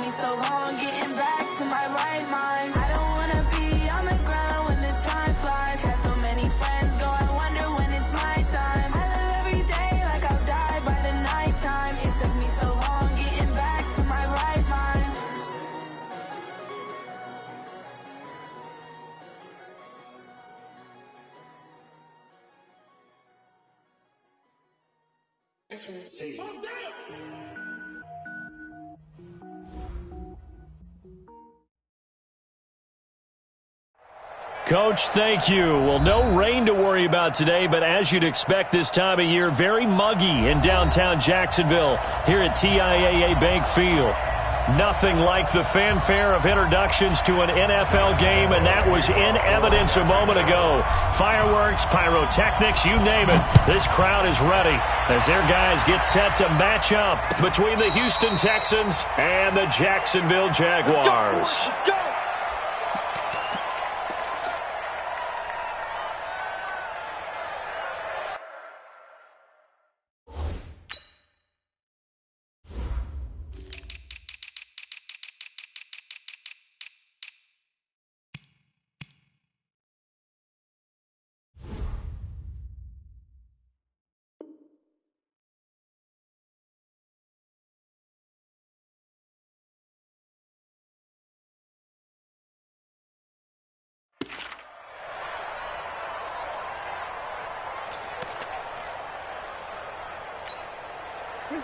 me so long getting back to my right mind. I don't wanna be on the ground when the time flies. Had so many friends go, I wonder when it's my time. I live every day like I'll die by the nighttime. It took me so long getting back to my right mind. Coach, thank you. Well, no rain to worry about today, but as you'd expect this time of year, very muggy in downtown Jacksonville here at TIAA Bank Field. Nothing like the fanfare of introductions to an NFL game, and that was in evidence a moment ago. Fireworks, pyrotechnics, you name it. This crowd is ready as their guys get set to match up between the Houston Texans and the Jacksonville Jaguars. Let's go.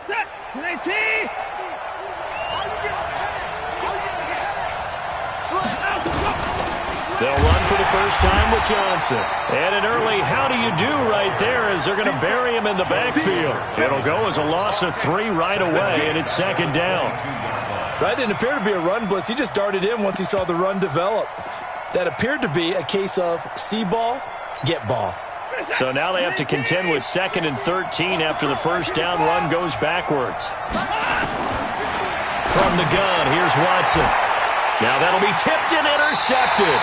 Set. 19. They'll run for the first time with Johnson. And an early how do you do right there as they're going to bury him in the backfield. It'll go as a loss of 3 right away, and it's second down. That didn't appear to be a run blitz. He just darted in once he saw the run develop. That appeared to be a case of see ball, get ball. So now they have to contend with 2nd and 13 after the first down run goes backwards. From the gun, here's Watson. Now that'll be tipped and intercepted.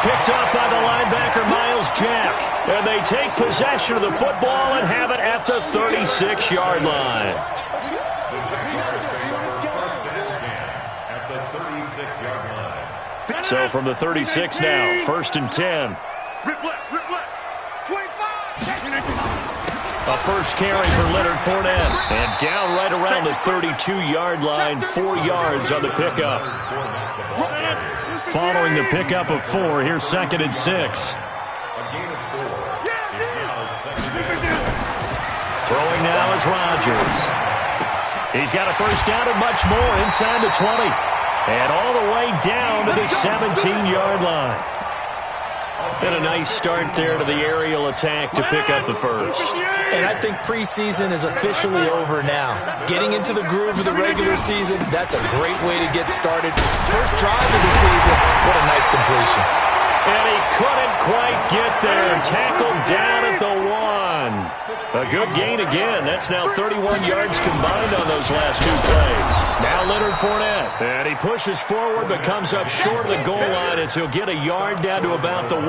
Picked up by the linebacker, Miles Jack. And they take possession of the football and have it at the 36-yard line. So from the 36 now, 1st and 10. A first carry for Leonard Fournette. And down right around the 32-yard line, 4 yards on the pickup. Following the pickup of 4, here's 2nd and 6. Throwing now is Rodgers. He's got a first down and much more inside the 20. And all the way down to the 17-yard line. And a nice start there to the aerial attack to pick up the first. And I think preseason is officially over now. Getting into the groove of the regular season, that's a great way to get started. First drive of the season, what a nice completion. And he couldn't quite get there. Tackled down at the 1. A good gain again. That's now 31 yards combined on those last 2 plays. Now Leonard Fournette. And he pushes forward but comes up short of the goal line as he'll get a yard down to about the 1.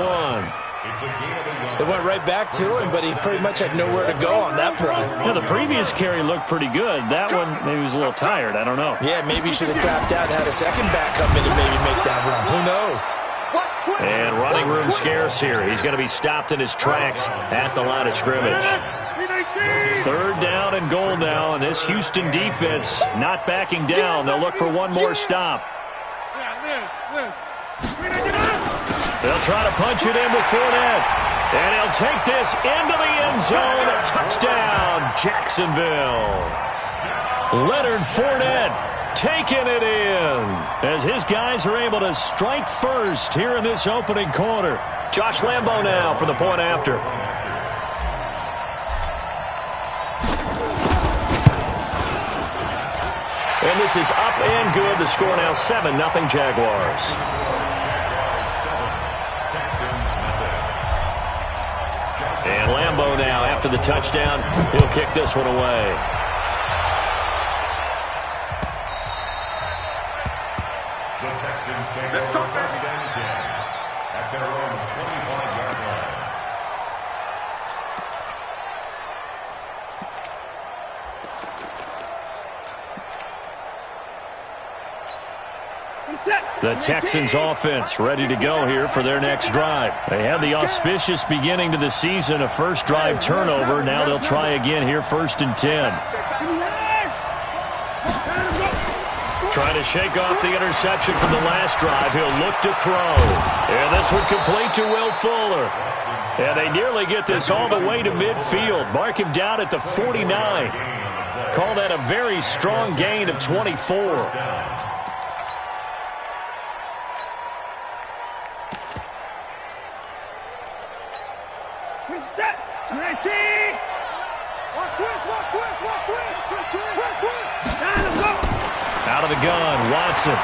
They went right back to him, but he pretty much had nowhere to go on that play. Yeah, the previous carry looked pretty good. That one, maybe he was a little tired. I don't know. Yeah, maybe he should have tapped out and had a second back come in and maybe make that run. Who knows? And running room scarce here. He's going to be stopped in his tracks at the line of scrimmage. 3rd down and goal now, and this Houston defense not backing down. They'll look for one more stop. They'll try to punch it in with Fournette. And he'll take this into the end zone. A touchdown, Jacksonville. Leonard Fournette taking it in as his guys are able to strike first here in this opening quarter. Josh Lambo now for the point after. And this is up and good. The score now 7-0 Jaguars. And Lambo now, after the touchdown, he'll kick this one away. The Texans take over first and 10 at their own 25-yard line. The Texans offense ready to go here for their next drive. They had the auspicious beginning to the season, a first drive turnover. Now they'll try again here, 1st and 10. Trying to shake off the interception from the last drive. He'll look to throw. And this one complete to Will Fuller. And they nearly get this all the way to midfield. Mark him down at the 49. Call that a very strong gain of 24. Reset. 19. Watch twist. Out of the gun, Watson.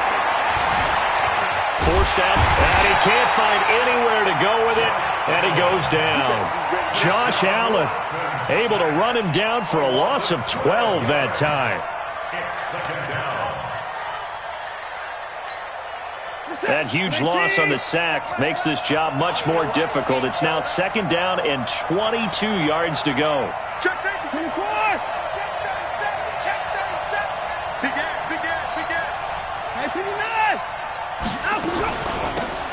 Forced out, and he can't find anywhere to go with it, and he goes down. Josh Allen able to run him down for a loss of 12 that time. That huge loss on the sack makes this job much more difficult. It's now 2nd down and 22 yards to go. Check 24.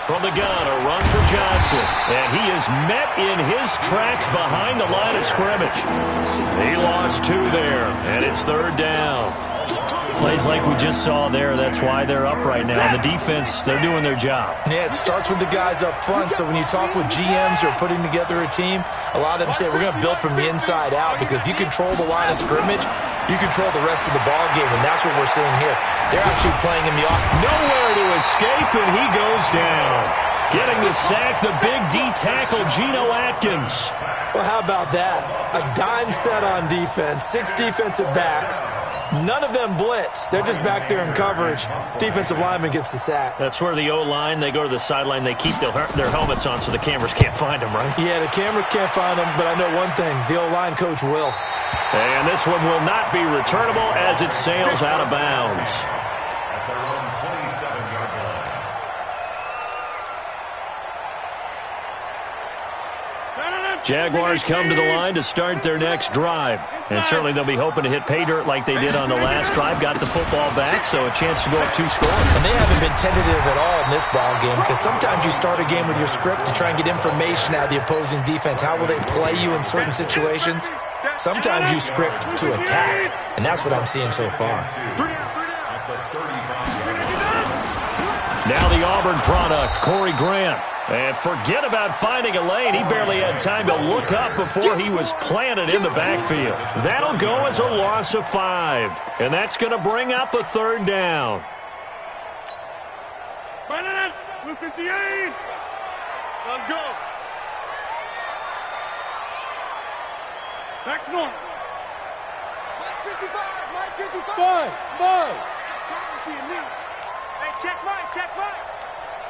From the gun, a run for Johnson. And he is met in his tracks behind the line of scrimmage. He lost 2 there, and it's 3rd down. Plays like we just saw there, that's why they're up right now. The defense, they're doing their job. Yeah, it starts with the guys up front. So when you talk with GMs who are putting together a team, a lot of them say we're going to build from the inside out, because if you control the line of scrimmage, you control the rest of the ball game, and that's what we're seeing here. They're actually playing him the off. Nowhere to escape, and he goes down. Getting the sack, the big D tackle, Geno Atkins. Well, how about that? A dime set on defense, 6 defensive backs. None of them blitz. They're just back there in coverage. Defensive lineman gets the sack. That's where the O-line, they go to the sideline, they keep their helmets on so the cameras can't find them, right? Yeah, the cameras can't find them, but I know one thing. The O-line coach will. And this one will not be returnable as it sails out of bounds. At their own 27-yard line. Jaguars come to the line to start their next drive. And certainly they'll be hoping to hit pay dirt like they did on the last drive. Got the football back, so a chance to go up 2 scores. And they haven't been tentative at all in this ball game, because sometimes you start a game with your script to try and get information out of the opposing defense. How will they play you in certain situations? Sometimes you script to attack, and that's what I'm seeing so far. Now the Auburn product, Corey Grant. And forget about finding a lane. He barely had time to look up before he was planted in the backfield. That'll go as a loss of 5. And that's going to bring up a 3rd down. 58. Let's go. Back north. Mike 55. Boy. Hey, check Mike.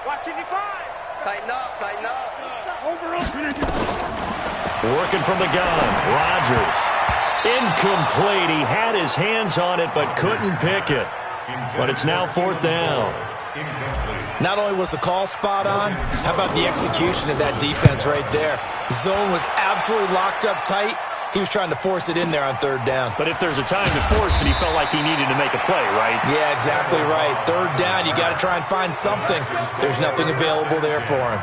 Watch 55. Tighten up. Working from the gun, Rodgers. Incomplete. He had his hands on it but couldn't pick it. But it's now 4th down. Not only was the call spot on, how about the execution of that defense right there? Zone was absolutely locked up tight. He was trying to force it in there on 3rd down. But if there's a time to force it, he felt like he needed to make a play, right? Yeah, exactly right. 3rd down, you got to try and find something. There's nothing available there for him.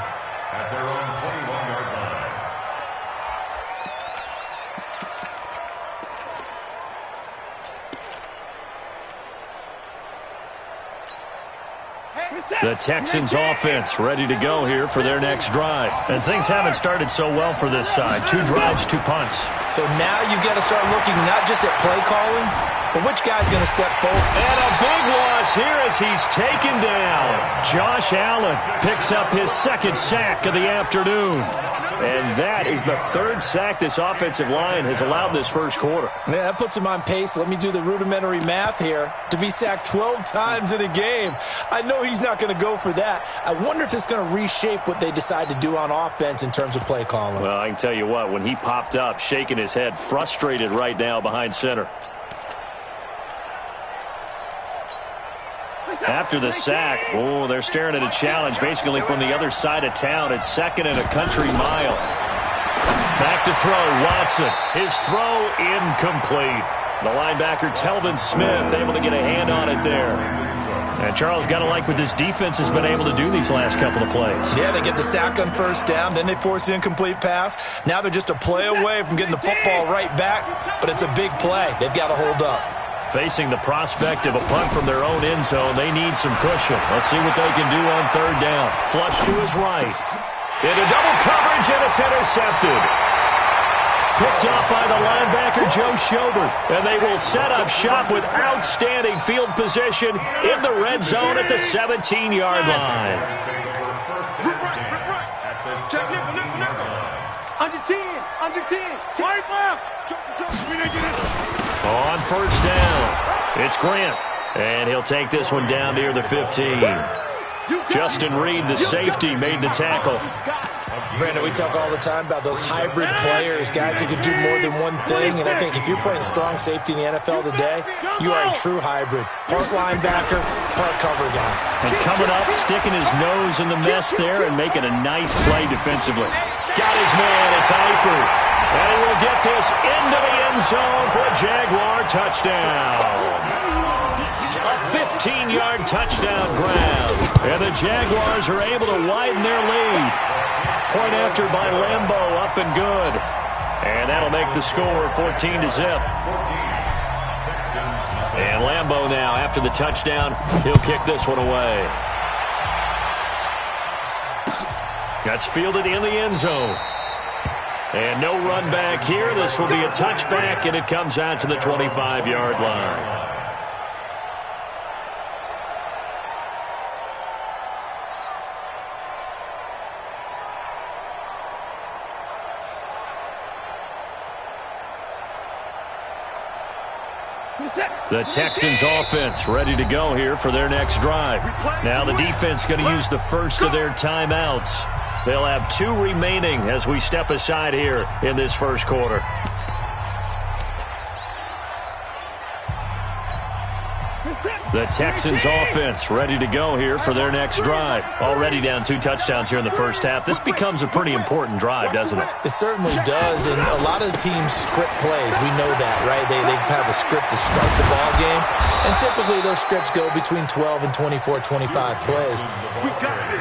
At their own 21-yard line. The Texans offense ready to go here for their next drive. And things haven't started so well for this side. 2 drives, 2 punts. So now you've got to start looking not just at play calling, but which guy's going to step forward. And a big loss here as he's taken down. Josh Allen picks up his 2nd sack of the afternoon. And that is the 3rd sack this offensive line has allowed this first quarter. Yeah, that puts him on pace. Let me do the rudimentary math here. To be sacked 12 times in a game, I know he's not going to go for that. I wonder if it's going to reshape what they decide to do on offense in terms of play calling. Well, I can tell you what, when he popped up, shaking his head, frustrated right now behind center. After the sack, they're staring at a challenge basically from the other side of town. It's 2nd and a country mile. Back to throw, Watson. His throw incomplete. The linebacker, Telvin Smith, able to get a hand on it there. And Charles, got to like what this defense has been able to do these last couple of plays. Yeah, they get the sack on first down, then they force the incomplete pass. Now they're just a play away from getting the football right back, but it's a big play. They've got to hold up. Facing the prospect of a punt from their own end zone, they need some cushion. Let's see what they can do on third down. Flush to his right. Into double coverage, and it's intercepted. Picked off by the linebacker, Joe Schobert. And they will set up shop with outstanding field position in the red zone at the 17-yard line. Under 10, under 10. Right left. On first down, it's Grant. And he'll take this one down near the 15. Justin Reed, the safety, made the tackle. Brandon, we talk all the time about those hybrid players, guys who can do more than one thing, and I think if you're playing strong safety in the NFL today, you are a true hybrid. Part linebacker, part cover guy. And coming up, sticking his nose in the mess there and making a nice play defensively. Got his man, it's Eifert. And he will get this into the end zone for a Jaguar touchdown. A 15-yard touchdown grab. And the Jaguars are able to widen their lead. Point after by Lambeau, up and good. And that'll make the score 14-0. And Lambeau now, after the touchdown, he'll kick this one away. That's fielded in the end zone. And no run back here. This will be a touchback, and it comes out to the 25-yard line. The Texans offense ready to go here for their next drive. Now the defense going to use the first of their timeouts. They'll have 2 remaining as we step aside here in this first quarter. The Texans offense ready to go here for their next drive. Already down 2 touchdowns here in the first half. This becomes a pretty important drive, doesn't it? It certainly does, and a lot of the teams script plays. We know that, right? They have a script to start the ball game, and typically those scripts go between 12 and 24, 25 plays.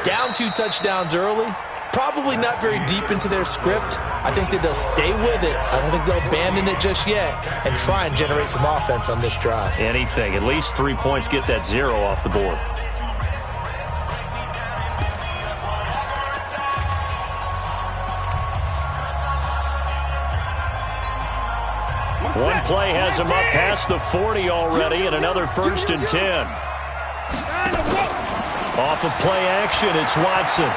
Down 2 touchdowns early, probably not very deep into their script. I think that they'll stay with it. I don't think they'll abandon it just yet and try and generate some offense on this drive. Anything. At least 3 points, get that 0 off the board. One play has him up past the 40 already, and another 1st and 10. Off of play action, it's Watson.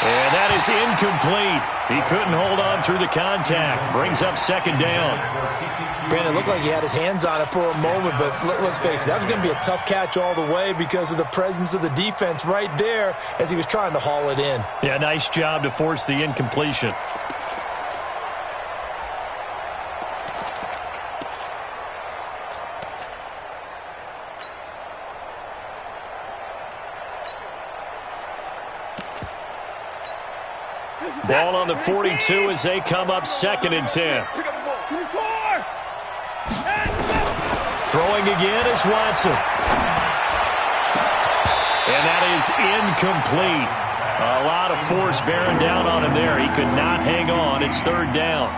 And that is incomplete. He couldn't hold on through the contact. Brings up 2nd down. Brandon, it looked like he had his hands on it for a moment, but let's face it, that was going to be a tough catch all the way because of the presence of the defense right there as he was trying to haul it in. Yeah, nice job to force the incompletion. Ball on the 42 as they come up 2nd and 10. Throwing again is Watson. And that is incomplete. A lot of force bearing down on him there. He could not hang on. It's 3rd down.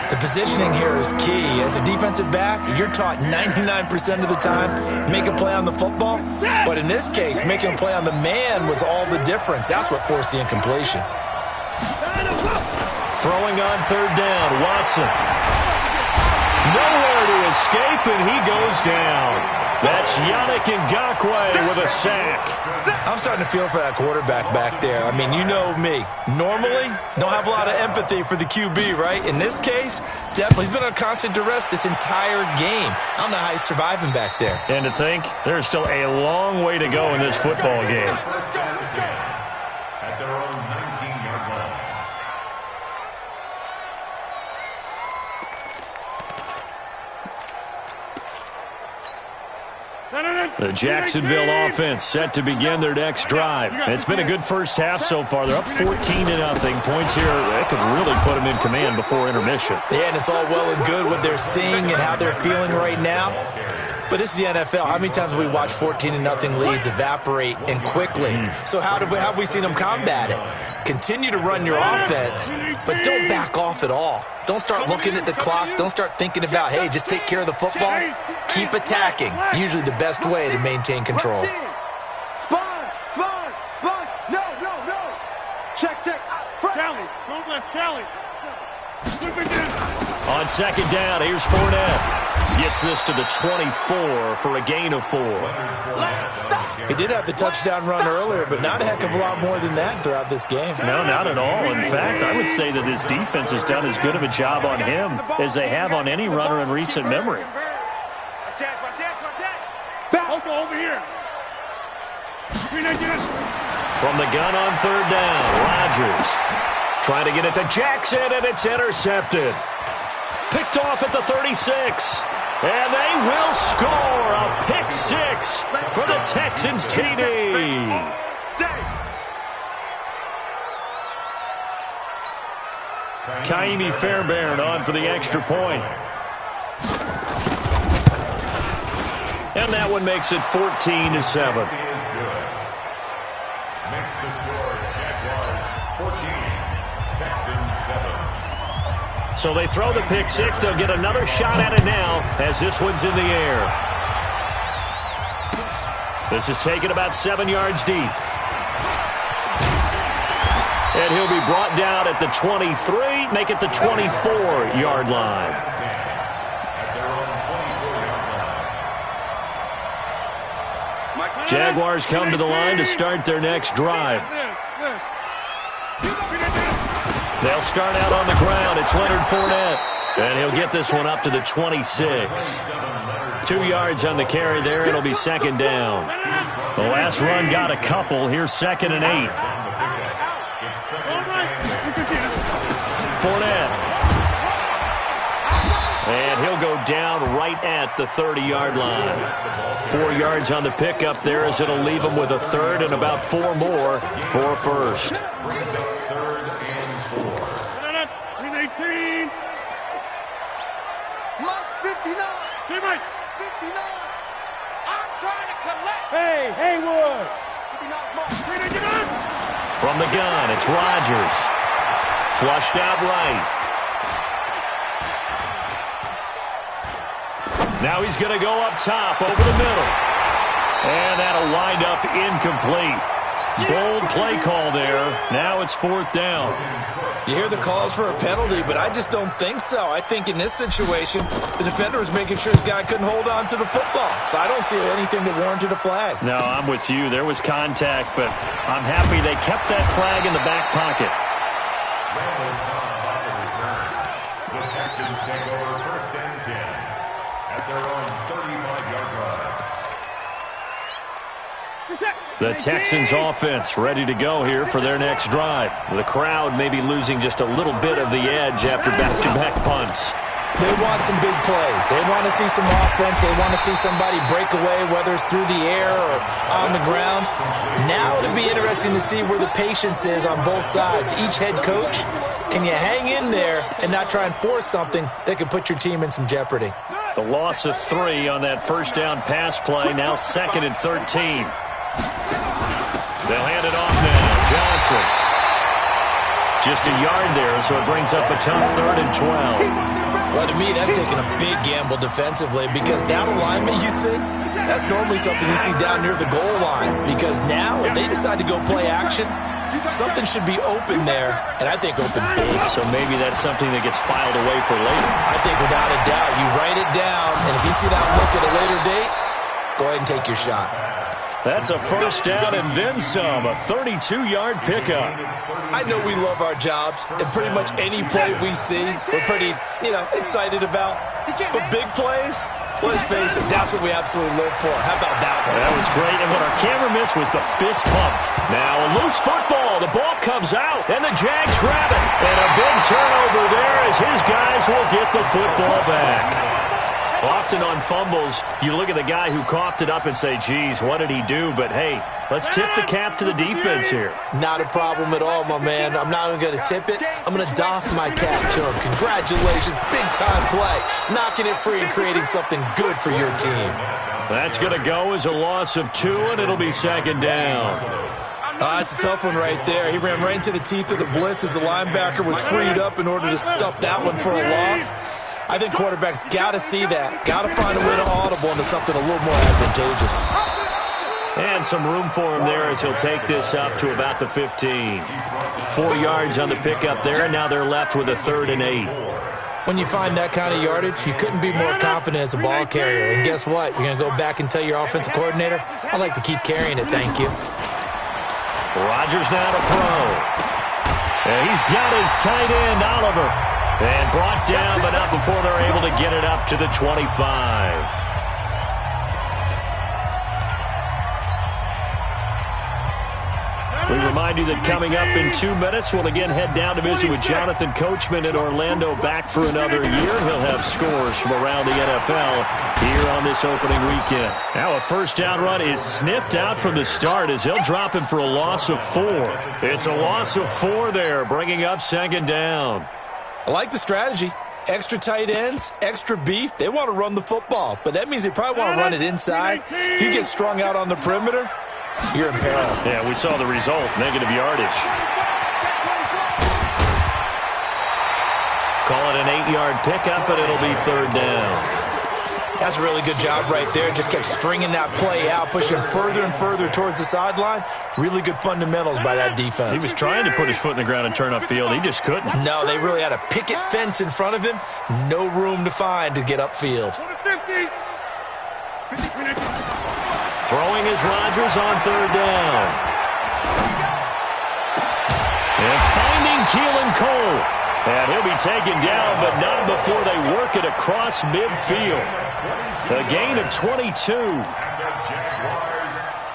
The positioning here is key. As a defensive back, you're taught 99% of the time, make a play on the football. But in this case, making a play on the man was all the difference. That's what forced the incompletion. Throwing on 3rd down, Watson. Nowhere to escape, and he goes down. That's Yannick Ngakoue with a sack. I'm starting to feel for that quarterback back there. I mean, you know me. Normally, don't have a lot of empathy for the QB, right? In this case, definitely. He's been on constant duress this entire game. I don't know how he's surviving back there. And to think, there's still a long way to go in this football game. At their own 19-yard line. The Jacksonville offense set to begin their next drive. It's been a good first half so far. They're up 14-0. Points here, that could really put them in command before intermission. Yeah, and it's all well and good what they're seeing and how they're feeling right now. But this is the NFL. How many times have we watched 14-0 leads evaporate and quickly? So how have we seen them combat it? Continue to run your offense, but don't back off at all. Don't start looking at the clock. Don't start thinking about, hey, just take care of the football. Keep attacking. Usually the best way to maintain control. Sponge. No. Check. Kelly. Don't left Kelly. On second down, here's Fournette. Gets this to the 24 for a gain of 4. He did have the touchdown run earlier, but not a heck of a lot more than that throughout this game. No, not at all. In fact, I would say that this defense has done as good of a job on him as they have on any runner in recent memory. Watch that. Over here. From the gun on third down, Rodgers trying to get it to Jackson, and it's intercepted. Picked off at the 36. And they will score a pick 6 for the Texans TD. Kaimi Fairbairn on for the extra point. And that one makes it 14-7. Makes the score Jaguars 14, Texans 7. So they throw the pick 6. They'll get another shot at it now as this one's in the air. This is taken about 7 yards deep. And he'll be brought down at the 23, make it the 24-yard line. Jaguars come to the line to start their next drive. They'll start out on the ground. It's Leonard Fournette. And he'll get this one up to the 26. 2 yards on the carry there. It'll be second down. The last run got a couple. Here's 2nd and 8. Fournette. And he'll go down right at the 30-yard line. 4 yards on the pickup there as it'll leave him with a third and about 4 more for a first. Mike's 59. Mike. 59. I'm trying to collect. Hey, Haywood. 59. From the gun, it's Rodgers. Flushed out right. Now he's going to go up top over the middle. And that'll wind up incomplete. Bold play call there. Now it's 4th down. You hear the calls for a penalty, but I just don't think so. I think in this situation, the defender was making sure his guy couldn't hold on to the football. So I don't see anything that warranted a flag. No, I'm with you. There was contact, but I'm happy they kept that flag in the back pocket. The Texans take over 1st and 10 at their own 35-yard line. The Texans offense ready to go here for their next drive. The crowd may be losing just a little bit of the edge after back-to-back punts. They want some big plays. They want to see some offense. They want to see somebody break away, whether it's through the air or on the ground. Now it'll be interesting to see where the patience is on both sides. Each head coach, can you hang in there and not try and force something that could put your team in some jeopardy? The loss of 3 on that first down pass play. Now 2nd and 13. They'll hand it off now. Johnson. Just a yard there, so it brings up a tough 3rd and 12. Well, to me, that's taking a big gamble defensively because that alignment you see, that's normally something you see down near the goal line. Because now, if they decide to go play action, something should be open there, and I think open big. So maybe that's something that gets filed away for later. I think without a doubt, you write it down, and if you see that look at a later date, go ahead and take your shot. That's a first down and then some, a 32-yard pickup. I know we love our jobs, and pretty much any play we see, we're pretty, excited about. But big plays, let's face it, that's what we absolutely live for. How about that one? That was great, and what our camera missed was the fist pump. Now a loose football, the ball comes out, and the Jags grab it. And a big turnover there as his guys will get the football back. Often on fumbles, you look at the guy who coughed it up and say, geez, what did he do? But, hey, let's tip the cap to the defense here. Not a problem at all, my man. I'm not even going to tip it. I'm going to doff my cap to him. Congratulations, big-time play. Knocking it free and creating something good for your team. That's going to go as a loss of 2, and it'll be second down. That's a tough one right there. He ran right into the teeth of the blitz as the linebacker was freed up in order to stuff that one for a loss. I think quarterbacks got to see that. Got to find a way to audible into something a little more advantageous. And some room for him there as he'll take this up to about the 15. 4 yards on the pickup there, and now they're left with a 3rd and 8. When you find that kind of yardage, you couldn't be more confident as a ball carrier. And guess what? You're going to go back and tell your offensive coordinator, I'd like to keep carrying it, thank you. Rodgers now to throw. And he's got his tight end, Oliver. And brought down, but not before they're able to get it up to the 25. We remind you that coming up in 2 minutes, we'll again head down to visit with Jonathan Coachman in Orlando, back for another year. He'll have scores from around the NFL here on this opening weekend. Now a first down run is sniffed out from the start as they'll drop him for a loss of 4. It's a loss of 4 there, bringing up second down. I like the strategy. Extra tight ends, extra beef. They want to run the football, but that means they probably want to run it inside. If you get strung out on the perimeter, you're in peril. Yeah, we saw the result, negative yardage. Call it an 8-yard pickup, but it'll be 3rd down. That's a really good job right there. Just kept stringing that play out, pushing further and further towards the sideline. Really good fundamentals by that defense. He was trying to put his foot in the ground and turn upfield. He just couldn't. No, they really had a picket fence in front of him. No room to find to get upfield. Throwing is Rodgers on 3rd down. And finding Keelan Cole. And he'll be taken down, but not before they work it across midfield. A gain of 22.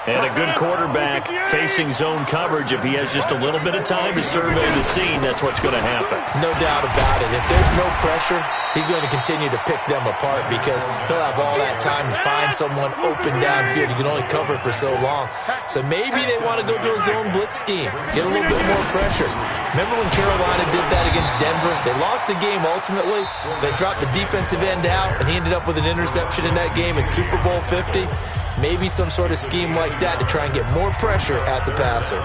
And a good quarterback facing zone coverage. If he has just a little bit of time to survey the scene, that's what's going to happen. No doubt about it. If there's no pressure, he's going to continue to pick them apart because he'll have all that time to find someone open downfield. You can only cover for so long. So maybe they want to go to a zone blitz scheme, get a little bit more pressure. Remember when Carolina did that against Denver? They lost the game ultimately. They dropped the defensive end out, and he ended up with an interception in that game in Super Bowl 50. Maybe some sort of scheme like that to try and get more pressure at the passer.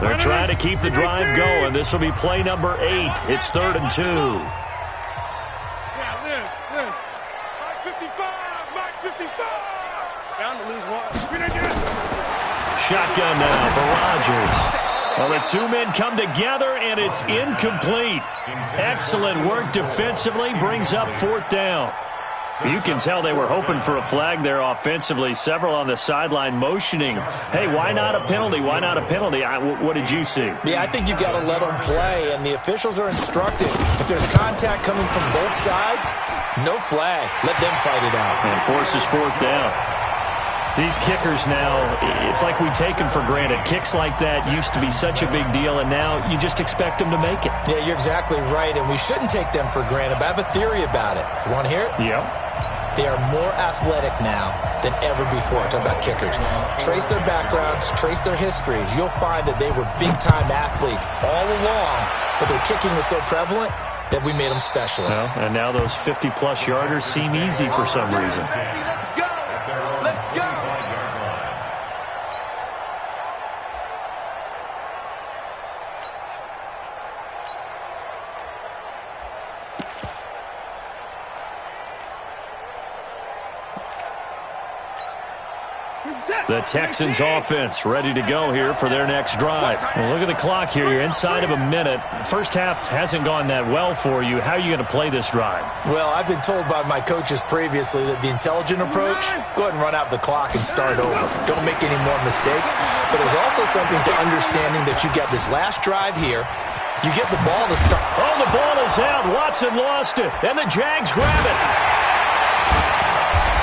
They're trying to keep the drive going. This will be play number 8. It's 3rd and 2. Shotgun now for Rodgers. Well, the 2 men come together, and it's incomplete. Excellent work defensively, brings up 4th down. You can tell they were hoping for a flag there offensively. Several on the sideline motioning, hey, why not a penalty? Why not a penalty? What did you see? Yeah, I think you've got to let them play, and the officials are instructed. If there's contact coming from both sides, no flag. Let them fight it out. And forces 4th down. These kickers now, it's like we take them for granted. Kicks like that used to be such a big deal, and now you just expect them to make it. Yeah, you're exactly right, and we shouldn't take them for granted, but I have a theory about it. You want to hear it? Yeah. They are more athletic now than ever before. Talk about kickers. Trace their backgrounds, trace their histories. You'll find that they were big-time athletes all along, but their kicking was so prevalent that we made them specialists. Well, and now those 50-plus yarders seem easy for some reason. The Texans offense ready to go here for their next drive. Well, look at the clock here. You're inside of a minute. First half hasn't gone that well for you. How are you going to play this drive? Well, I've been told by my coaches previously that the intelligent approach, go ahead and run out the clock and start over. Don't make any more mistakes. But there's also something to understanding that you've got this last drive here. You get the ball to start. Oh, the ball is out. Watson lost it. And the Jags grab it.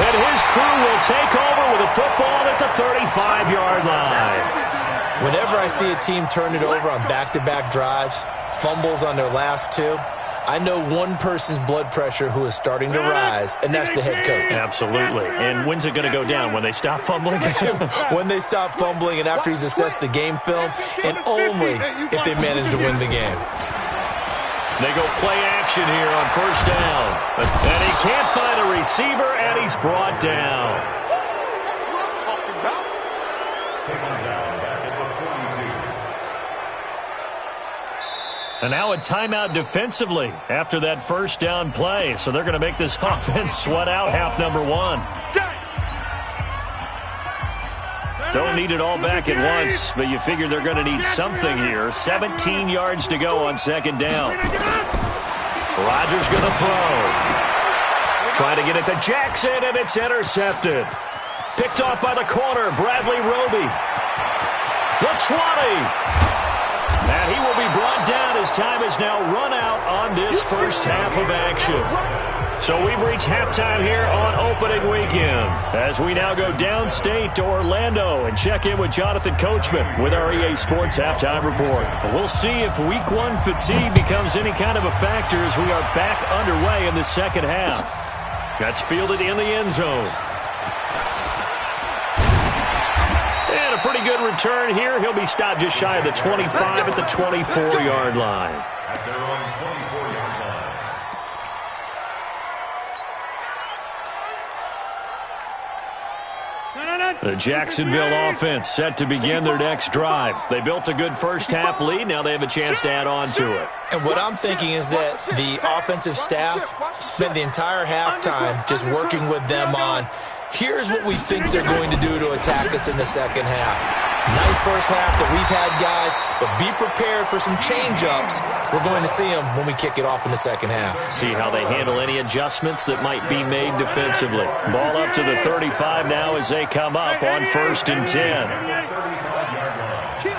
And his crew will take over with a football at the 35-yard line. Whenever I see a team turn it over on back-to-back drives, fumbles on their last 2, I know one person's blood pressure who is starting to rise, and that's the head coach. Absolutely. And when's it going to go down? When they stop fumbling? When they stop fumbling and after he's assessed the game film, and only if they manage to win the game. They go play action here on first down. And he can't find a receiver, and he's brought down. That's what I'm talking about. Taken down back at the 42. And now a timeout defensively after that first down play. So they're going to make this offense sweat out half number one. Don't need it all back at once, but you figure they're going to need something here. 17 yards to go on second down. Rodgers going to throw. Trying to get it to Jackson, and it's intercepted. Picked off by the corner, Bradley Roby. The 20. And he will be brought down as time has now run out on this first half of action. So we've reached halftime here on opening weekend as we now go downstate to Orlando and check in with Jonathan Coachman with our EA Sports Halftime Report. We'll see if Week 1 fatigue becomes any kind of a factor as we are back underway in the second half. That's fielded in the end zone. And a pretty good return here. He'll be stopped just shy of the 25 at the 24-yard line. At their own 24-yard line. The Jacksonville offense set to begin their next drive. They built a good first half lead. Now they have a chance to add on to it. And what I'm thinking is that the offensive staff spent the entire halftime just working with them on, here's what we think they're going to do to attack us in the second half. Nice first half that we've had, guys, but be prepared for some change-ups. We're going to see them when we kick it off in the second half. See how they handle any adjustments that might be made defensively. Ball up to the 35 now as they come up on 1st and 10. Kill.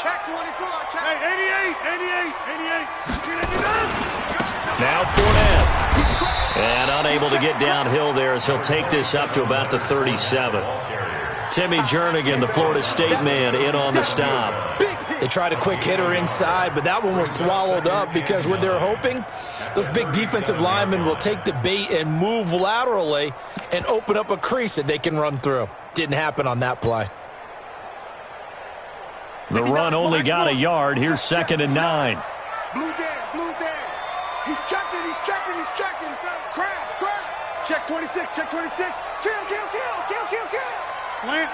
Check 24. Check. Hey, 88. Now Fournette. And unable to get downhill there as he'll take this up to about the 37. Timmy Jernigan, the Florida State man, in on the stop. They tried a quick hitter inside, but that one was swallowed up because what they're hoping, those big defensive linemen will take the bait and move laterally and open up a crease that they can run through. Didn't happen on that play. The run only got a yard. Here's 2nd and 9. Blue there. He's checking. Crash. Check 26. Kill. Plant.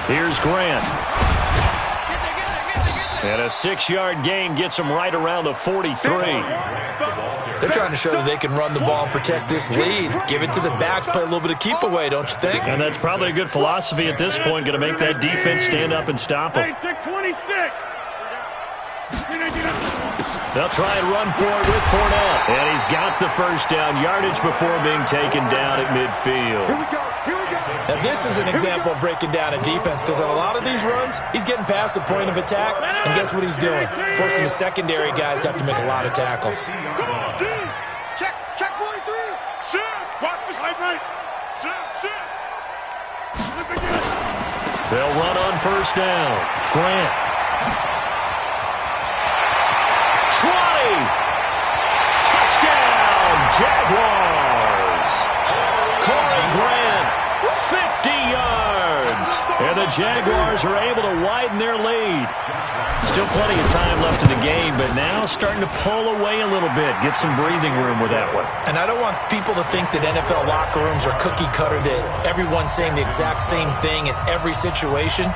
Here's Grant. And a 6-yard gain gets him right around the 43. They're trying to show that they can run the ball and protect this lead. Give it to the backs, play a little bit of keep away, don't you think? And that's probably a good philosophy at this point, going to make that defense stand up and stop them. Hey, check 26. They'll try and run for it with Fournette. And he's got the first down yardage before being taken down at midfield. Here we go. Now, this is an example of breaking down a defense because on a lot of these runs, he's getting past the point of attack, and guess what he's doing? Forcing the secondary guys to have to make a lot of tackles. Come on, D. Check 43. Sit. Watch this. Right. Sit. They'll run on first down. Grant. 20. Touchdown, Jaguars. Corey Grant, 50 yards. And the Jaguars are able to widen their lead. Still plenty of time left in the game, but now starting to pull away a little bit. Get some breathing room with that one. And I don't want people to think that NFL locker rooms are cookie cutter, that everyone's saying the exact same thing in every situation.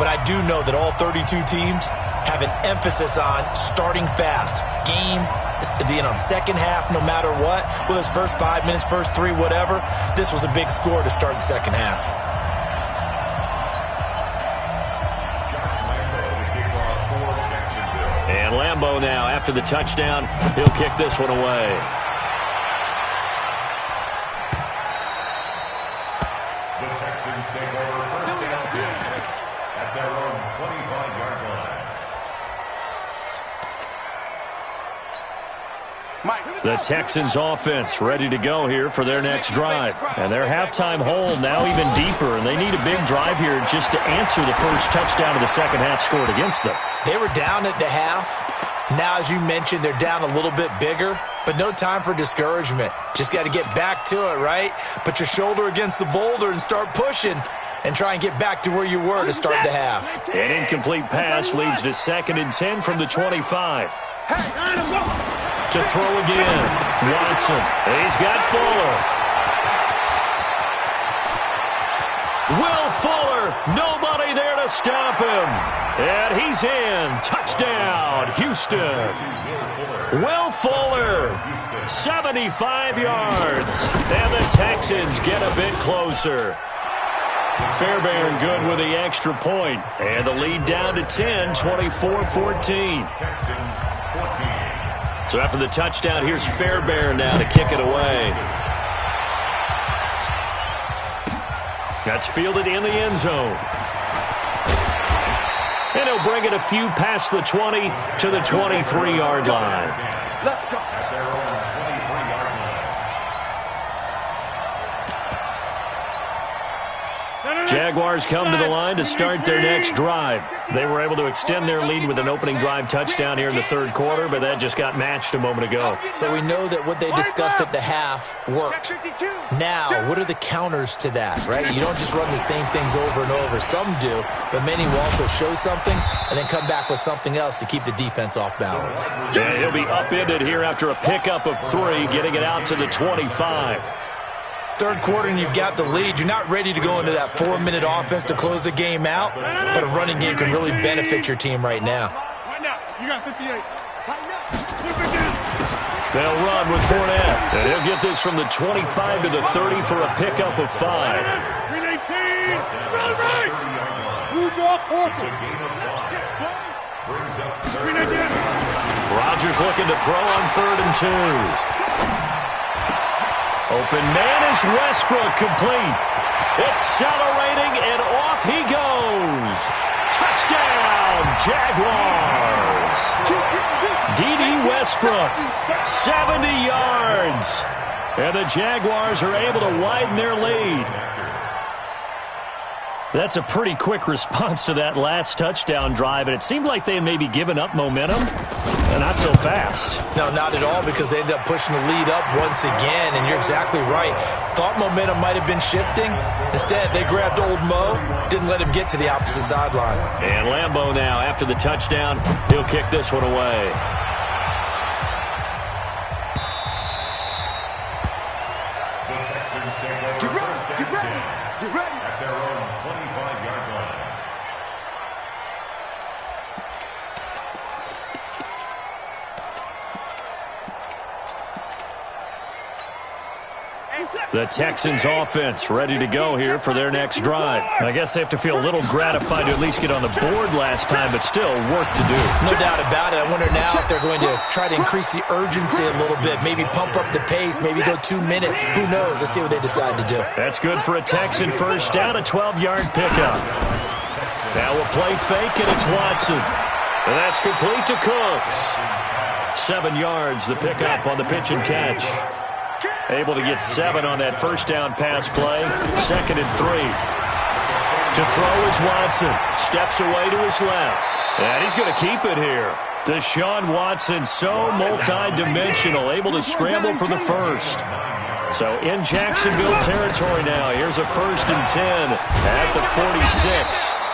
But I do know that all 32 teams have an emphasis on starting fast. Game, second half, no matter what. Whether it's first 5 minutes, first 3, whatever. This was a big score to start the second half. And Lambeau now, after the touchdown, he'll kick this one away. The Texans take over first down 10 at their own 25-yard line. Mike. The Texans offense ready to go here for their next drive. And their halftime hole now even deeper, and they need a big drive here just to answer the first touchdown of the second half scored against them. They were down at the half. Now, as you mentioned, they're down a little bit bigger, but no time for discouragement. Just got to get back to it, right? Put your shoulder against the boulder and start pushing and try and get back to where you were to start the half. An incomplete pass leads to 2nd and 10 from the 25. To throw again, Watson. He's got Fuller. Will Fuller, nobody there to stop him. And he's in. Touchdown, Houston. Will Fuller, 75 yards. And the Texans get a bit closer. Fairbairn good with the extra point. And the lead down to 10, 24-14. So after the touchdown, here's Fairbairn now to kick it away. That's fielded in the end zone. And he'll bring it a few past the 20 to the 23-yard line. Let's go. Jaguars come to the line to start their next drive. They were able to extend their lead with an opening drive touchdown here in the third quarter, but that just got matched a moment ago. So we know that what they discussed at the half worked. Now, what are the counters to that, right? You don't just run the same things over and over. Some do, but many will also show something and then come back with something else to keep the defense off balance. Yeah, he'll be upended here after a pickup of 3, getting it out to the 25. Third quarter and you've got the lead. You're not ready to go into that 4-minute offense to close the game out, but a running game can really benefit your team right now. Right now, you got 58. Tighten up. They'll run with Fournette, and he'll get this from the 25 to the 30 for a pickup of 5. 319. Right. Blue draw quarter. Rodgers looking to throw on 3rd and 2. Open man is Westbrook, complete. Accelerating, and off he goes. Touchdown, Jaguars. D.D. Westbrook, 70 yards. And the Jaguars are able to widen their lead. That's a pretty quick response to that last touchdown drive, and it seemed like they had maybe given up momentum. Not so fast. No, not at all, because they ended up pushing the lead up once again, and you're exactly right. Thought momentum might have been shifting. Instead, they grabbed old Mo, didn't let him get to the opposite sideline. And Lambeau now, after the touchdown, he'll kick this one away. Get ready. Get ready. At their own 25-yard line. The Texans offense ready to go here for their next drive. I guess they have to feel a little gratified to at least get on the board last time, but still work to do. No doubt about it. I wonder now if they're going to try to increase the urgency a little bit, maybe pump up the pace, maybe go 2 minute. Who knows? Let's see what they decide to do. That's good for a Texan first down, a 12-yard pickup. Now we'll play fake, and it's Watson. And that's complete to Cooks. 7 yards, the pickup on the pitch and catch. Able to get 7 on that first down pass play. 2nd and 3. To throw is Watson. Steps away to his left. And he's going to keep it here. Deshaun Watson, so multi-dimensional, able to scramble for the first. So in Jacksonville territory now. Here's a 1st and 10 at the 46.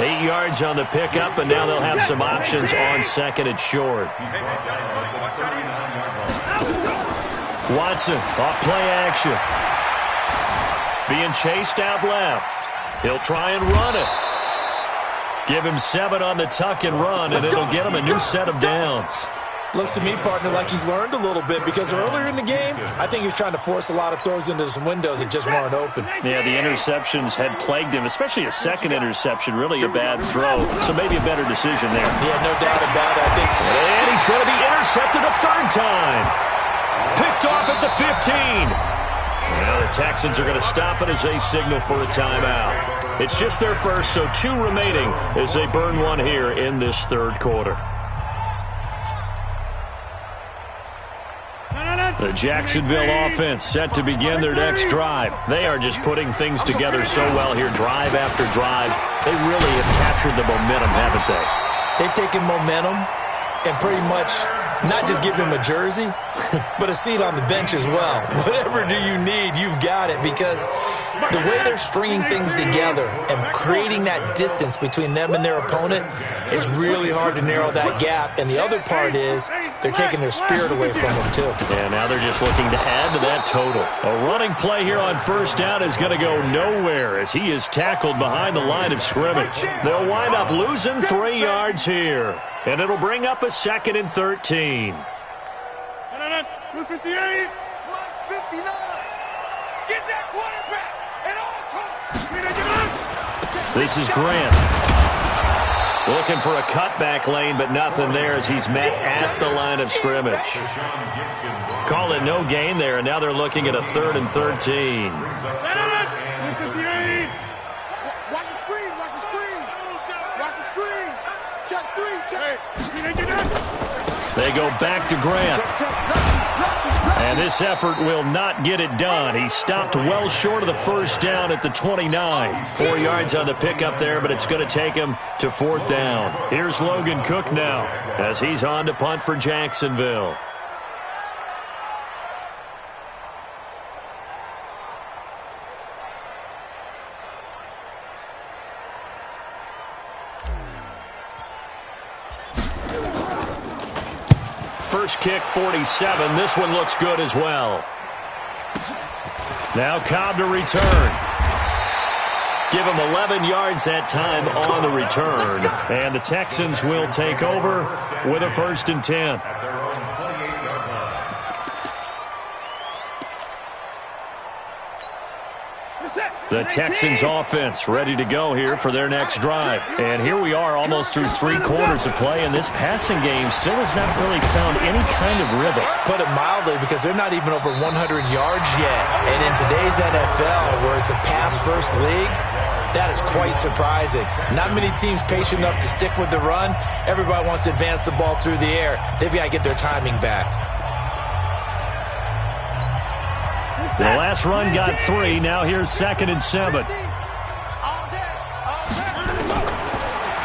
8 yards on the pickup, and now they'll have some options on 2nd and short. Watson, off play action. Being chased out left. He'll try and run it. Give him 7 on the tuck and run, and it'll get him a new set of downs. Looks to me, partner, like he's learned a little bit, because earlier in the game, I think he was trying to force a lot of throws into some windows that just weren't open. Yeah, the interceptions had plagued him, especially a second interception, really a bad throw. So maybe a better decision there. Yeah, no doubt about it, I think. And he's going to be intercepted a 3rd time. Picked off at the 15. Now the Texans are going to stop it as they signal for a timeout. It's just their first, so 2 remaining as they burn 1 here in this 3rd quarter. The Jacksonville offense set to begin their next drive. They are just putting things together so well here, drive after drive. They really have captured the momentum, haven't they? They've taken momentum and pretty much not just give him a jersey, but a seat on the bench as well. Whatever do you need, you've got it, because the way they're stringing things together and creating that distance between them and their opponent, it's really hard to narrow that gap. And the other part is they're taking their spirit away from them, too. Yeah, now they're just looking to add to that total. A running play here on first down is going to go nowhere as he is tackled behind the line of scrimmage. They'll wind up losing 3 yards here, and it'll bring up a 2nd and 13. 58. Lunch 59. Get that quarterback at all costs. This is Grant. Looking for a cutback lane, but nothing there as he's met at the line of scrimmage. Call it no gain there, and now they're looking at a 3rd and 13. Watch the screen. Watch the screen. Watch the screen. Check 3. Check. They go back to Grant. And this effort will not get it done. He stopped well short of the first down at the 29. 4 yards on the pickup there, but it's going to take him to 4th down. Here's Logan Cook now as he's on to punt for Jacksonville. First kick, 47. This one looks good as well. Now Cobb to return. Give him 11 yards that time on the return. And the Texans will take over with a 1st and 10. The Texans offense ready to go here for their next drive. And here we are almost through 3 quarters of play, and this passing game still has not really found any kind of rhythm. Put it mildly, because they're not even over 100 yards yet. And in today's NFL, where it's a pass-first league, that is quite surprising. Not many teams patient enough to stick with the run. Everybody wants to advance the ball through the air. They've got to get their timing back. The last run got 3. Now here's 2nd and 7.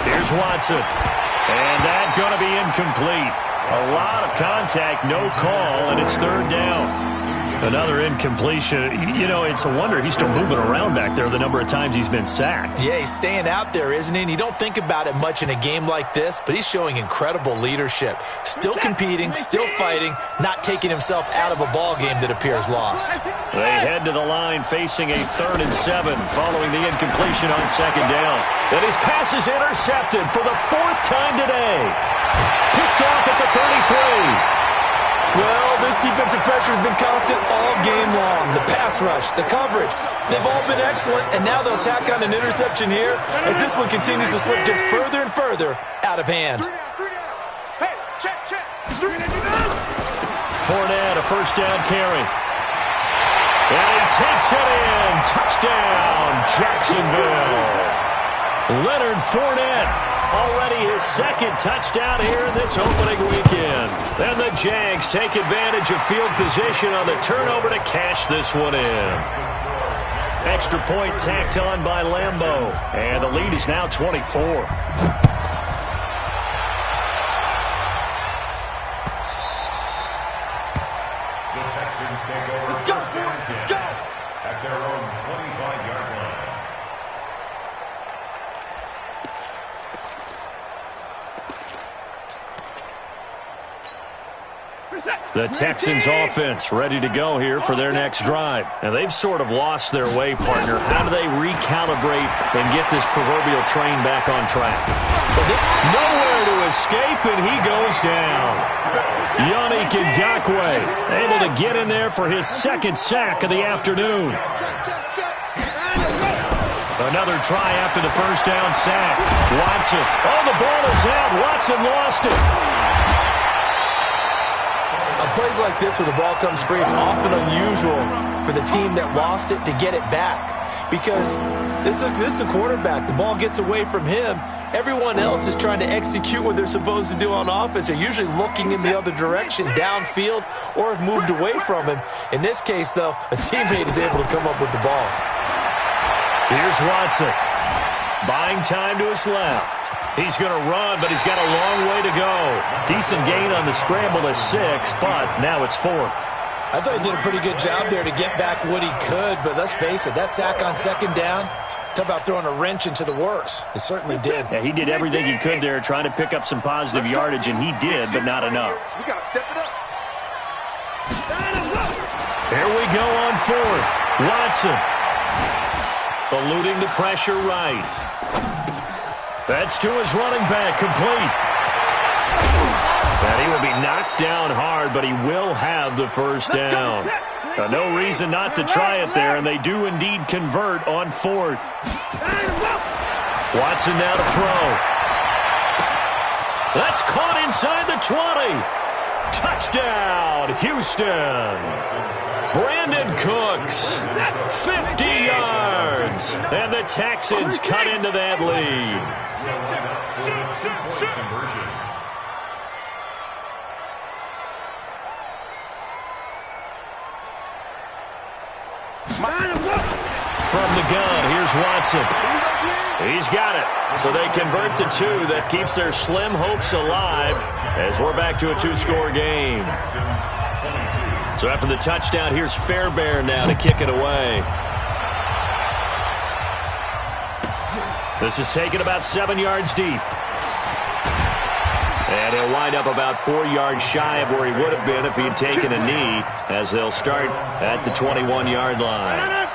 Here's Watson. And that's going to be incomplete. A lot of contact, no call, and it's 3rd down. Another incompletion. You know, it's a wonder he's still moving around back there the number of times he's been sacked. Yeah, he's staying out there, isn't he? And you don't think about it much in a game like this, but he's showing incredible leadership. Still competing, still fighting, not taking himself out of a ball game that appears lost. They head to the line facing a 3rd and 7 following the incompletion on 2nd down. And his pass is intercepted for the 4th time today. Picked off at the 33. Well, this defensive pressure has been constant all game long. The pass rush, the coverage, they've all been excellent, and now they'll tack on an interception here as this one continues to slip just further and further out of hand. Hey, check. Fournette, a 1st down carry. And he takes it in. Touchdown, Jacksonville. Leonard Fournette. Already his 2nd touchdown here in this opening weekend. Then the Jags take advantage of field position on the turnover to cash this one in. Extra point tacked on by Lambeau. And the lead is now 24. Let's go. At their own 25-yard line. The Texans offense ready to go here for their next drive. And they've sort of lost their way, partner. How do they recalibrate and get this proverbial train back on track? Nowhere to escape, and he goes down. Yannick Ngakoue able to get in there for his 2nd sack of the afternoon. Another try after the 1st down sack. Watson. Oh, the ball is out. Watson lost it. On plays like this where the ball comes free, it's often unusual for the team that lost it to get it back. because this is a quarterback. The ball gets away from him. Everyone else is trying to execute what they're supposed to do on offense. They're usually looking in the other direction, downfield, or have moved away from him. In this case, though, a teammate is able to come up with the ball. Here's Watson. Buying time to his left. He's going to run, but he's got a long way to go. Decent gain on the scramble at 6, but now it's 4th. I thought he did a pretty good job there to get back what he could, but let's face it, that sack on 2nd down, talk about throwing a wrench into the works. It certainly did. Yeah, he did everything he could there trying to pick up some positive yardage, and he did, but not enough. We got to step it up. Here we go on 4th. Watson. Eluding the pressure right. That's to his running back, complete. And he will be knocked down hard, but he will have the first down. No reason not to try it there, and they do indeed convert on 4th. Watson now to throw. That's caught inside the 20. Touchdown, Houston. Brandon Cooks, 50 yards. And the Texans cut into that lead. From the gun, here's Watson. He's got it. So they convert the 2. That keeps their slim hopes alive as we're back to a 2-score game. So after the touchdown, here's Fairbairn now to kick it away. This is taken about 7 yards deep. And he'll wind up about 4 yards shy of where he would have been if he had taken a knee, as they'll start at the 21-yard line.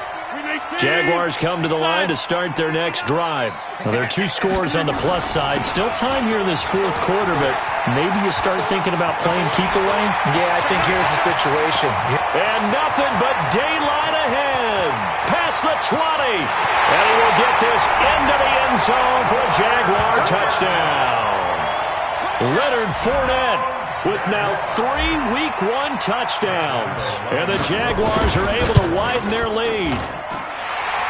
Jaguars come to the line to start their next drive. Well, there are 2 scores on the plus side. Still time here in this 4th quarter, but maybe you start thinking about playing keep away? Yeah, I think here's the situation. And nothing but daylight ahead. Past the 20. And he will get this into the end zone for a Jaguar touchdown. Leonard Fournette with now 3 Week 1 touchdowns. And the Jaguars are able to widen their lead.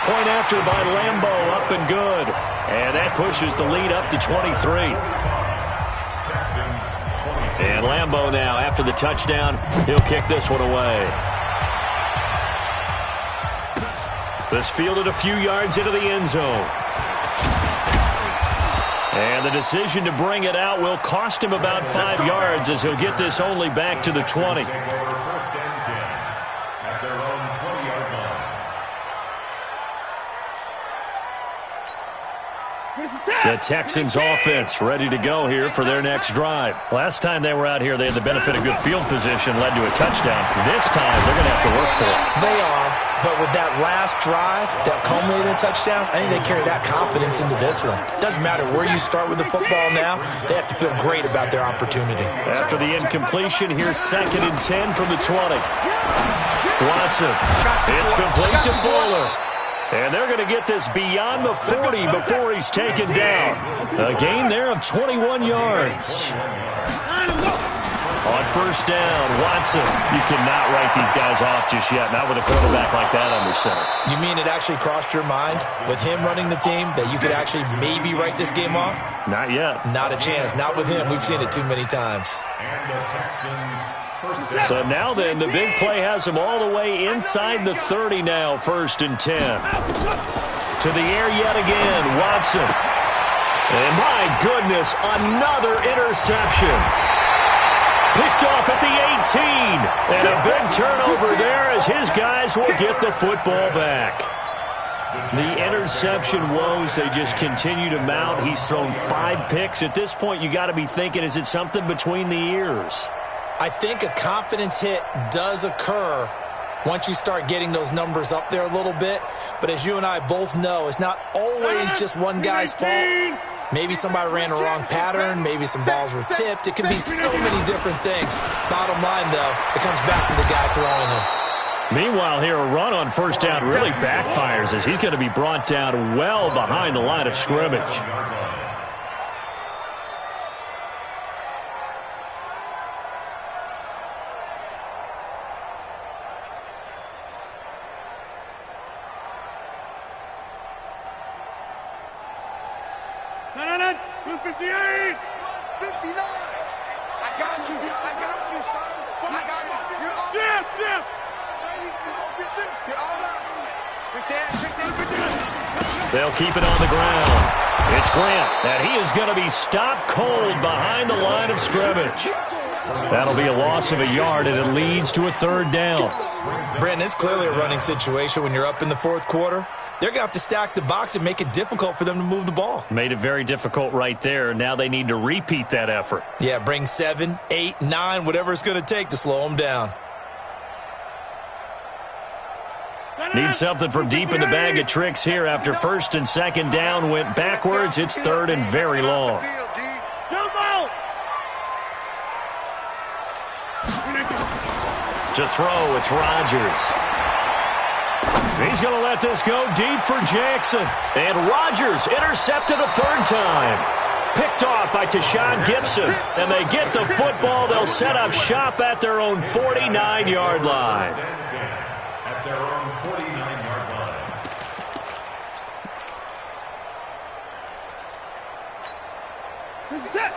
Point after by Lambo, up and good. And that pushes the lead up to 23. And Lambo now, after the touchdown, he'll kick this one away. This fielded a few yards into the end zone. And the decision to bring it out will cost him about 5 yards, as he'll get this only back to the 20. The Texans offense ready to go here for their next drive. Last time they were out here, they had the benefit of good field position, led to a touchdown. This time, they're going to have to work for it. They are, but with that last drive that culminated in a touchdown, I think they carry that confidence into this one. Doesn't matter where you start with the football now, they have to feel great about their opportunity. After the incompletion, here's 2nd and 10 from the 20. Watson, it's complete to Fuller. And they're going to get this beyond the 40 before he's taken down. A gain there of 21 yards. On 1st down, Watson. You cannot write these guys off just yet, not with a quarterback like that under center. You mean it actually crossed your mind with him running the team that you could actually maybe write this game off? Not yet. Not a chance. Not with him. We've seen it too many times. And the Texans So now then, the big play has him all the way inside the 30 now, 1st and 10. To the air yet again, Watson. And my goodness, another interception. Picked off at the 18. And a big turnover there as his guys will get the football back. The interception woes, they just continue to mount. He's thrown 5 picks. At this point, you got to be thinking, is it something between the ears? I think a confidence hit does occur once you start getting those numbers up there a little bit. But as you and I both know, it's not always just one guy's fault. Maybe somebody ran a wrong pattern. Maybe some balls were tipped. It can be so many different things. Bottom line, though, it comes back to the guy throwing them. Meanwhile, here, a run on 1st down really backfires as he's going to be brought down well behind the line of scrimmage. 258. 59. I got you, son. I got you. You're all Zip. You're all right. They'll keep it on the ground. It's Grant, and he is going to be stopped cold behind the line of scrimmage. That'll be a loss of a yard, and it leads to a third down. Brandon, it's clearly a running situation when you're up in the fourth quarter. They're going to have to stack the box and make it difficult for them to move the ball. Made it very difficult right there. Now they need to repeat that effort. Yeah, bring 7, 8, 9, whatever it's going to take to slow them down. Need something from deep in the bag of tricks here after first and second down went backwards. It's third and very long. To throw, it's Rodgers. He's going to let this go deep for Jackson. And Rodgers intercepted a third time. Picked off by Tashawn Gibson. And they get the football. They'll set up shop at their own 49-yard line. At their own 49-yard line.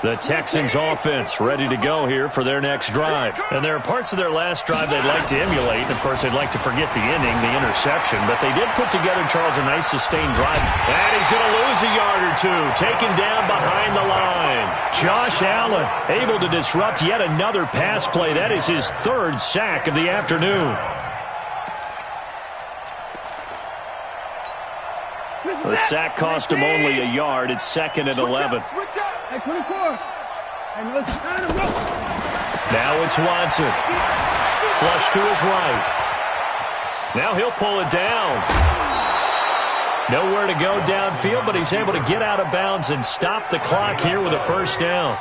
The Texans offense ready to go here for their next drive. And there are parts of their last drive they'd like to emulate. And of course, they'd like to forget the inning, the interception. But they did put together, Charles, a nice sustained drive. And he's going to lose a yard or two. Taken down behind the line. Josh Allen able to disrupt yet another pass play. That is his third sack of the afternoon. The sack cost him only a yard. It's second and 11. Hey, 24. Now it's Watson. Flush to his right. Now he'll pull it down. Nowhere to go downfield, but he's able to get out of bounds and stop the clock here with a first down.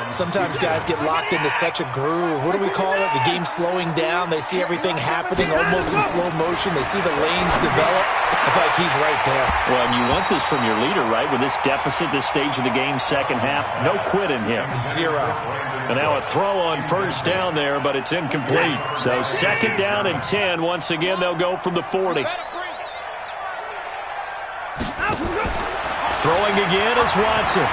Sometimes guys get locked into such a groove. What do we call it? The game's slowing down. They see everything happening almost in slow motion. They see the lanes develop. I feel like he's right there. Well, and you want this from your leader, right? With this deficit, this stage of the game, second half, no quit in him. 0. And now a throw on first down there, but it's incomplete. So second down and 10. Once again, they'll go from the 40. Throwing again is Watson.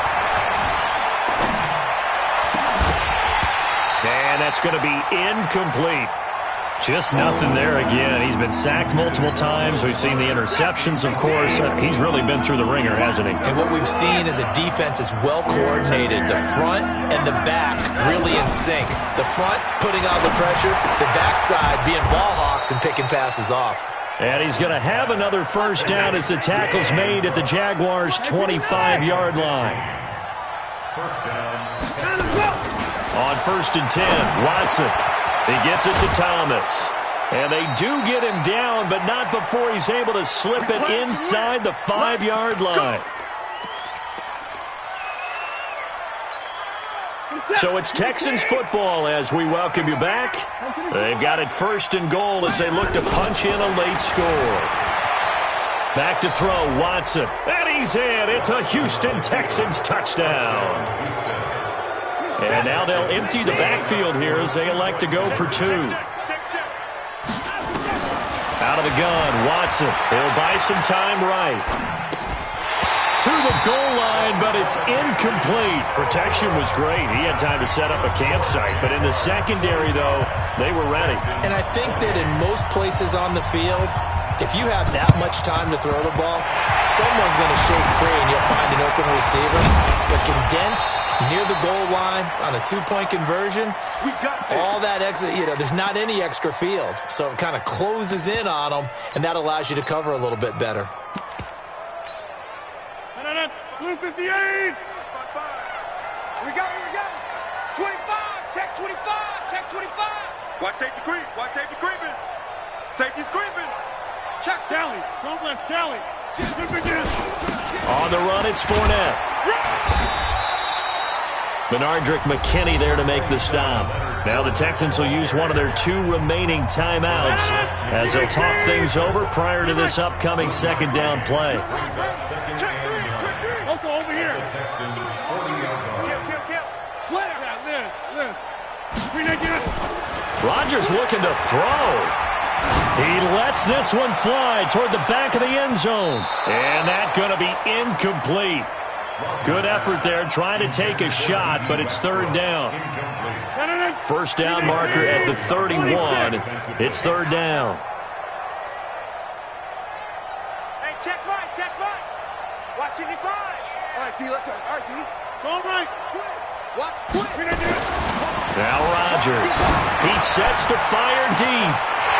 And that's going to be incomplete. Just nothing there again. He's been sacked multiple times. We've seen the interceptions, of course. He's really been through the ringer, hasn't he? And what we've seen is a defense that's well coordinated. The front and the back really in sync. The front putting on the pressure. The backside being ball hawks and picking passes off. And he's going to have another first down as the tackle's made at the Jaguars' 25-yard line. First down. On first and 10, Watson. He gets it to Thomas. And they do get him down, but not before he's able to slip it inside the 5-yard line. So it's Texans football as we welcome you back. They've got it first and goal as they look to punch in a late score. Back to throw, Watson. And he's in. It's a Houston Texans touchdown. And now they'll empty the backfield here as they elect to go for 2. Out of the gun, Watson. He'll buy some time right. To the goal line, but it's incomplete. Protection was great. He had time to set up a campsite. But in the secondary, though, they were ready. And I think that in most places on the field, if you have that much time to throw the ball, someone's going to shake free and you'll find an open receiver. But condensed near the goal line on a 2-point conversion, all that extra, there's not any extra field. So it kind of closes in on them, and that allows you to cover a little bit better. Blue 58. We got. 25. Check 25. Check 25. Watch safety creep. Watch safety creeping. Safety's creeping. Check Kelly. Front left Kelly. On the run, it's Fournette. Benardrick McKinney there to make the stop. Now the Texans will use one of their 2 remaining timeouts as they'll talk things over prior to this upcoming second down play. Over here. Texans 40-yard line. Slam. Rodgers looking to throw. He lets this one fly toward the back of the end zone. And that's going to be incomplete. Good effort there, trying to take a shot, but it's third down. First down marker at the 31. It's third down. Hey, check right. Watch it, five. All right, D, let's go. All right, D. Go right. Watch twist. Now Rodgers. He sets to fire deep.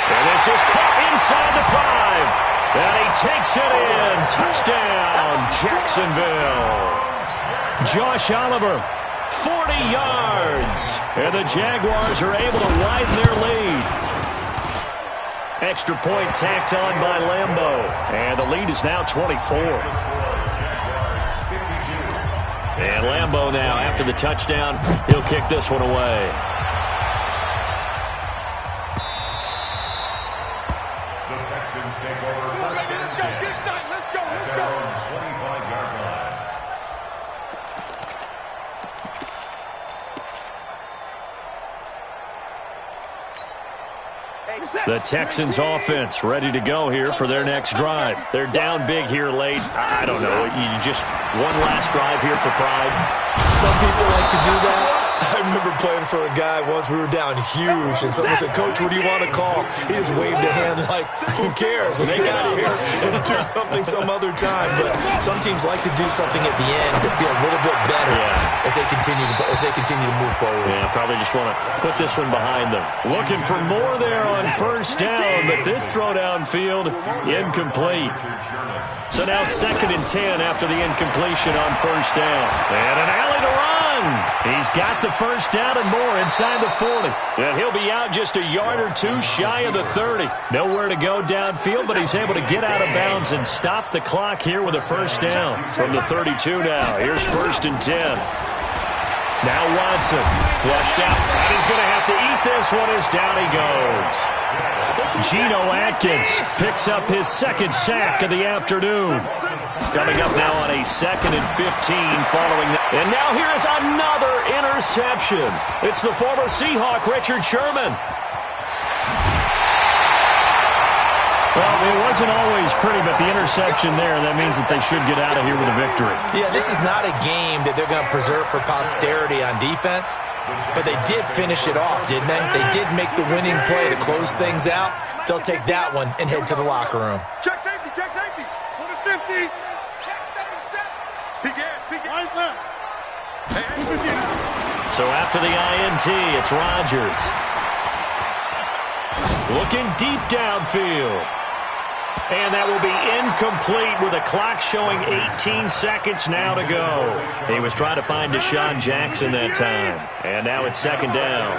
And this is caught inside the 5. And he takes it in. Touchdown, Jacksonville. Josh Oliver, 40 yards. And the Jaguars are able to widen their lead. Extra point tacked on by Lambeau. And the lead is now 24. And Lambeau now, after the touchdown, he'll kick this one away. The Texans take over first and 10. Let's go. At their own 25-yard line. The Texans offense ready to go here for their next drive. They're down big here late. I don't know. You just one last drive here for pride. Some people like to do that. I remember playing for a guy once. We were down huge, and someone said, "Coach, what do you want to call?" He just waved a hand like, "Who cares? Let's get out of here and do something some other time." But some teams like to do something at the end to feel a little bit better as they continue to move forward. Yeah, probably just want to put this one behind them. Looking for more there on first down, but this throw downfield incomplete. So now 2nd and 10 after the incompletion on first down. And an alley to run. He's got the first down and more inside the 40. And he'll be out just a yard or two shy of the 30. Nowhere to go downfield, but he's able to get out of bounds and stop the clock here with a first down from the 32 now. Here's 1st and 10. Now Watson, flushed out, and he's going to have to eat this one as down he goes. Geno Atkins picks up his 2nd sack of the afternoon. Coming up now on a 2nd and 15 following that. And now here is another interception. It's the former Seahawk, Richard Sherman. Well, it wasn't always pretty, but the interception there, that means that they should get out of here with a victory. Yeah, this is not a game that they're going to preserve for posterity on defense, but they did finish it off, didn't they? They did make the winning play to close things out. They'll take that one and head to the locker room. Check safety. 50. Check 7. Peek in. Right left. So after the INT, it's Rodgers. Looking deep downfield. And that will be incomplete with a clock showing 18 seconds now to go. He was trying to find Deshaun Jackson that time. And now it's 2nd down.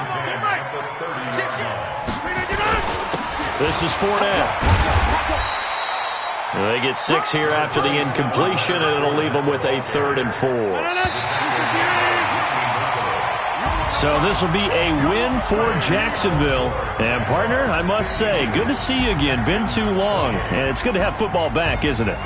This is Fournette. They get 6 here after the incompletion, and it'll leave them with a 3rd and 4. So this will be a win for Jacksonville. And, partner, I must say, good to see you again. Been too long. And it's good to have football back, isn't it?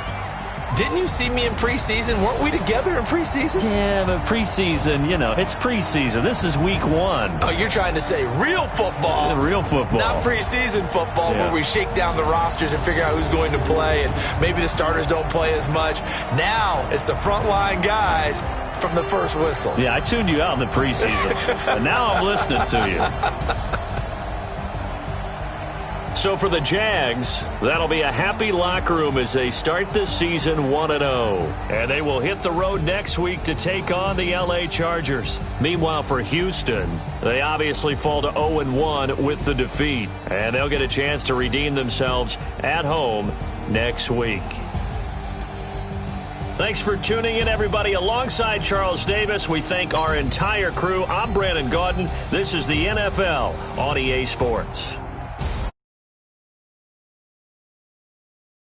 Didn't you see me in preseason? Weren't we together in preseason? Yeah, but preseason, you know, it's preseason. This is week 1. Oh, you're trying to say real football. Yeah, real football. Not preseason football where we shake down the rosters and figure out who's going to play, and maybe the starters don't play as much. Now it's the frontline guys from the first whistle. Yeah, I tuned you out in the preseason, but now I'm listening to you. So for the Jags, that'll be a happy locker room as they start this season 1-0. And they will hit the road next week to take on the LA Chargers. Meanwhile, for Houston, they obviously fall to 0-1 with the defeat. And they'll get a chance to redeem themselves at home next week. Thanks for tuning in, everybody. Alongside Charles Davis, we thank our entire crew. I'm Brandon Gaudin. This is the NFL on EA Sports.